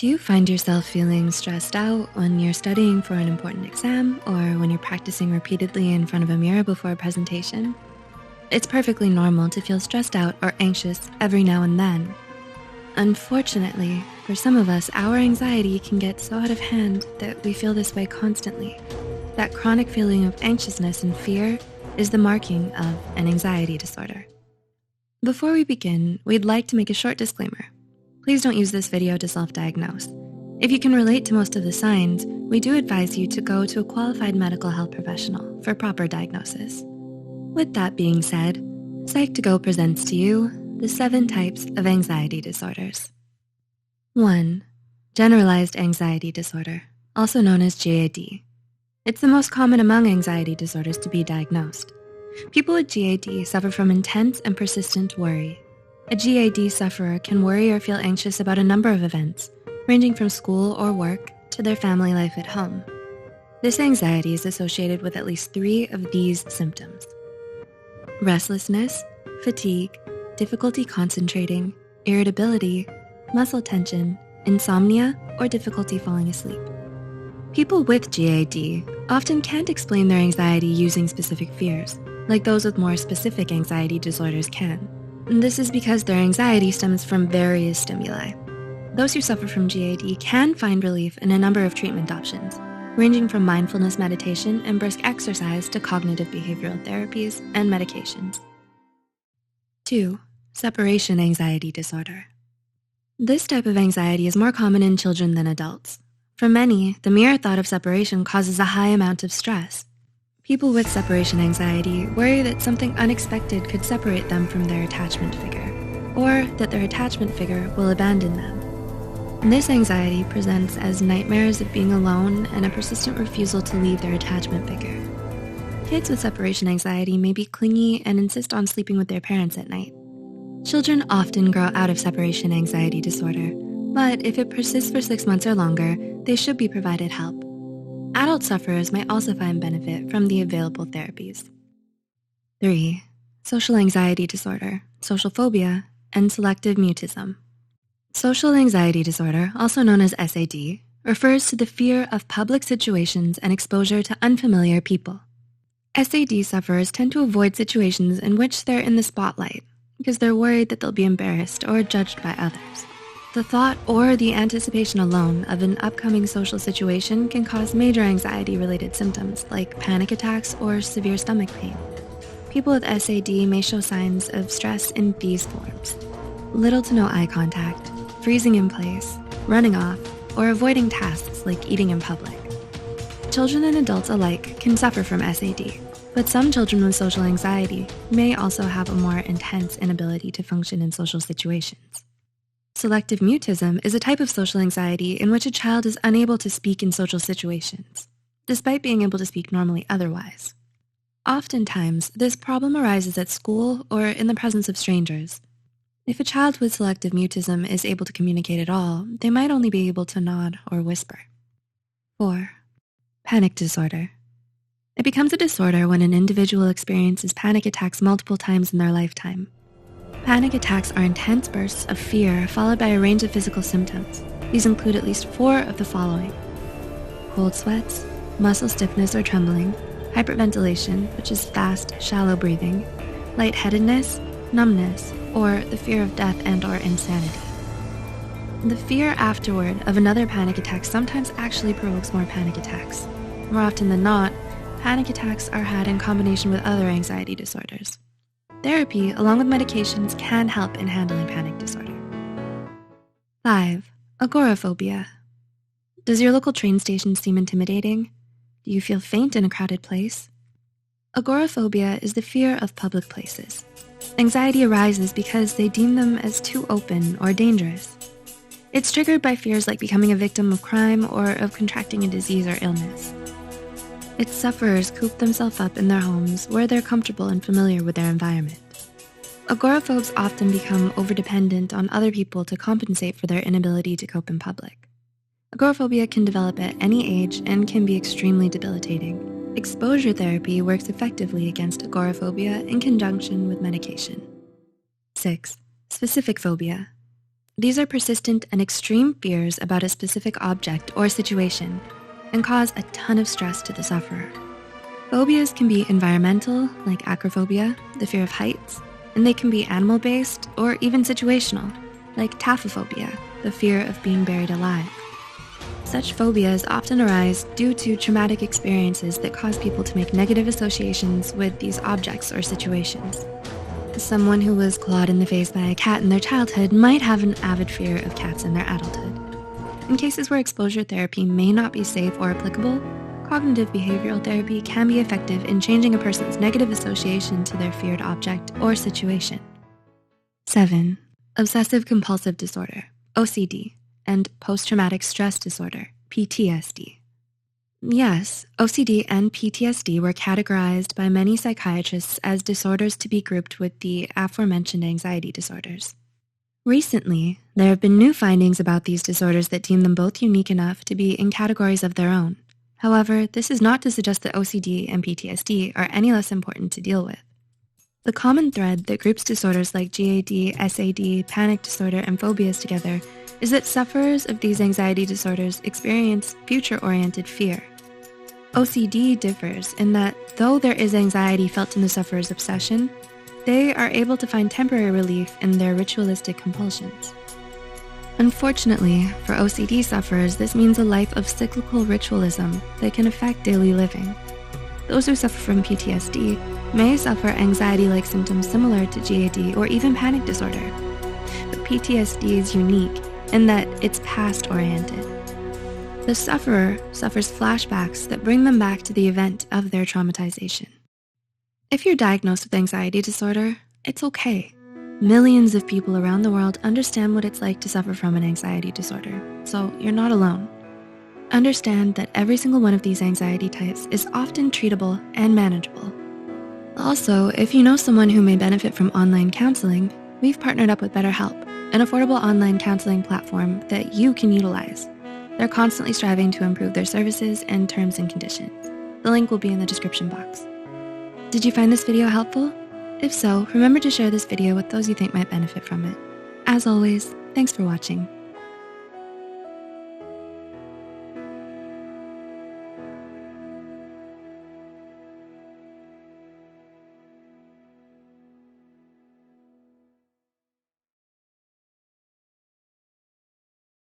Do you find yourself feeling stressed out when you're studying for an important exam or when you're practicing repeatedly in front of a mirror before a presentation? It's perfectly normal to feel stressed out or anxious every now and then. Unfortunately, for some of us, our anxiety can get so out of hand that we feel this way constantly. That chronic feeling of anxiousness and fear is the marking of an anxiety disorder. Before we begin, we'd like to make a short disclaimer. Please don't use this video to self-diagnose. If you can relate to most of the signs, we do advise you to go to a qualified medical health professional for proper diagnosis. With that being said, Psych2Go presents to you the 7 types of anxiety disorders. 1. Generalized anxiety disorder, also known as GAD. It's the most common among anxiety disorders to be diagnosed. People with GAD suffer from intense and persistent worry. A GAD sufferer can worry or feel anxious about a number of events, ranging from school or work to their family life at home. This anxiety is associated with at least 3 of these symptoms: restlessness, fatigue, difficulty concentrating, irritability, muscle tension, insomnia, or difficulty falling asleep. People with GAD often can't explain their anxiety using specific fears, like those with more specific anxiety disorders can. This is because their anxiety stems from various stimuli. Those who suffer from GAD can find relief in a number of treatment options, ranging from mindfulness meditation and brisk exercise to cognitive behavioral therapies and medications. 2. Separation anxiety disorder. This type of anxiety is more common in children than adults. For many, the mere thought of separation causes a high amount of stress. People with separation anxiety worry that something unexpected could separate them from their attachment figure, or that their attachment figure will abandon them. This anxiety presents as nightmares of being alone and a persistent refusal to leave their attachment figure. Kids with separation anxiety may be clingy and insist on sleeping with their parents at night. Children often grow out of separation anxiety disorder, but if it persists for 6 months or longer, they should be provided help. Adult sufferers might also find benefit from the available therapies. 3. Social anxiety disorder, social phobia, and selective mutism. Social anxiety disorder, also known as SAD, refers to the fear of public situations and exposure to unfamiliar people. SAD sufferers tend to avoid situations in which they're in the spotlight because they're worried that they'll be embarrassed or judged by others. The thought or the anticipation alone of an upcoming social situation can cause major anxiety-related symptoms like panic attacks or severe stomach pain. People with SAD may show signs of stress in these forms: little to no eye contact, freezing in place, running off, or avoiding tasks like eating in public. Children and adults alike can suffer from SAD, but some children with social anxiety may also have a more intense inability to function in social situations. Selective mutism is a type of social anxiety in which a child is unable to speak in social situations, despite being able to speak normally otherwise. Oftentimes, this problem arises at school or in the presence of strangers. If a child with selective mutism is able to communicate at all, they might only be able to nod or whisper. 4. Panic disorder. It becomes a disorder when an individual experiences panic attacks multiple times in their lifetime. Panic attacks are intense bursts of fear followed by a range of physical symptoms. These include at least 4 of the following: cold sweats, muscle stiffness or trembling, hyperventilation, which is fast, shallow breathing, lightheadedness, numbness, or the fear of death and or insanity. The fear afterward of another panic attack sometimes actually provokes more panic attacks. More often than not, panic attacks are had in combination with other anxiety disorders. Therapy, along with medications, can help in handling panic disorder. 5. Agoraphobia. Does your local train station seem intimidating? Do you feel faint in a crowded place? Agoraphobia is the fear of public places. Anxiety arises because they deem them as too open or dangerous. It's triggered by fears like becoming a victim of crime or of contracting a disease or illness. Its sufferers coop themselves up in their homes where they're comfortable and familiar with their environment. Agoraphobes often become overdependent on other people to compensate for their inability to cope in public. Agoraphobia can develop at any age and can be extremely debilitating. Exposure therapy works effectively against agoraphobia in conjunction with medication. 6. Specific phobia. These are persistent and extreme fears about a specific object or situation and cause a ton of stress to the sufferer. Phobias can be environmental, like acrophobia, the fear of heights, and they can be animal-based or even situational, like taphophobia, the fear of being buried alive. Such phobias often arise due to traumatic experiences that cause people to make negative associations with these objects or situations. Someone who was clawed in the face by a cat in their childhood might have an avid fear of cats in their adulthood. In cases where exposure therapy may not be safe or applicable, cognitive behavioral therapy can be effective in changing a person's negative association to their feared object or situation. 7. Obsessive compulsive disorder, OCD, and post-traumatic stress disorder, PTSD. Yes, OCD and PTSD were categorized by many psychiatrists as disorders to be grouped with the aforementioned anxiety disorders. Recently, there have been new findings about these disorders that deem them both unique enough to be in categories of their own. However, this is not to suggest that OCD and PTSD are any less important to deal with. The common thread that groups disorders like GAD, SAD, panic disorder, and phobias together is that sufferers of these anxiety disorders experience future-oriented fear. OCD differs in that though there is anxiety felt in the sufferer's obsession, they are able to find temporary relief in their ritualistic compulsions. Unfortunately, for OCD sufferers, this means a life of cyclical ritualism that can affect daily living. Those who suffer from PTSD may suffer anxiety-like symptoms similar to GAD or even panic disorder. But PTSD is unique in that it's past-oriented. The sufferer suffers flashbacks that bring them back to the event of their traumatization. If you're diagnosed with anxiety disorder, it's okay. Millions of people around the world understand what it's like to suffer from an anxiety disorder, so you're not alone. Understand that every single one of these anxiety types is often treatable and manageable. Also, if you know someone who may benefit from online counseling, we've partnered up with BetterHelp, an affordable online counseling platform that you can utilize. They're constantly striving to improve their services and terms and conditions. The link will be in the description box. Did you find this video helpful? If so, remember to share this video with those you think might benefit from it. As always, thanks for watching.